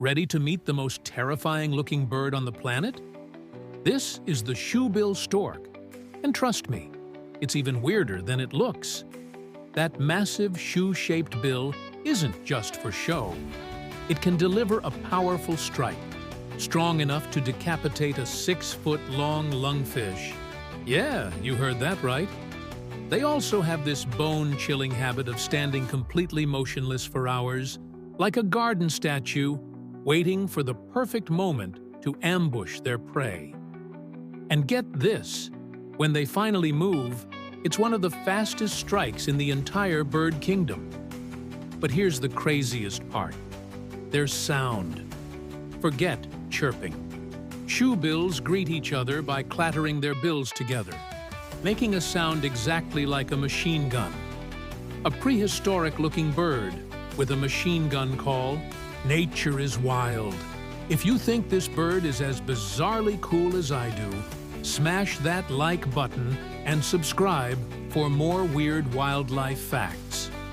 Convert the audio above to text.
Ready to meet the most terrifying-looking bird on the planet? This is the Shoebill stork. And trust me, it's even weirder than it looks. That massive shoe-shaped bill isn't just for show. It can deliver a powerful strike, strong enough to decapitate a 6-foot-long lungfish. Yeah, you heard that right. They also have this bone-chilling habit of standing completely motionless for hours, like a garden statue, waiting for the perfect moment to ambush their prey. And get this, when they finally move, it's one of the fastest strikes in the entire bird kingdom. But here's the craziest part. Their sound. Forget chirping. Shoebills greet each other by clattering their bills together, making a sound exactly like a machine gun. A prehistoric-looking bird with a machine gun call. Nature is wild. If you think this bird is as bizarrely cool as I do, smash that like button and subscribe for more weird wildlife facts.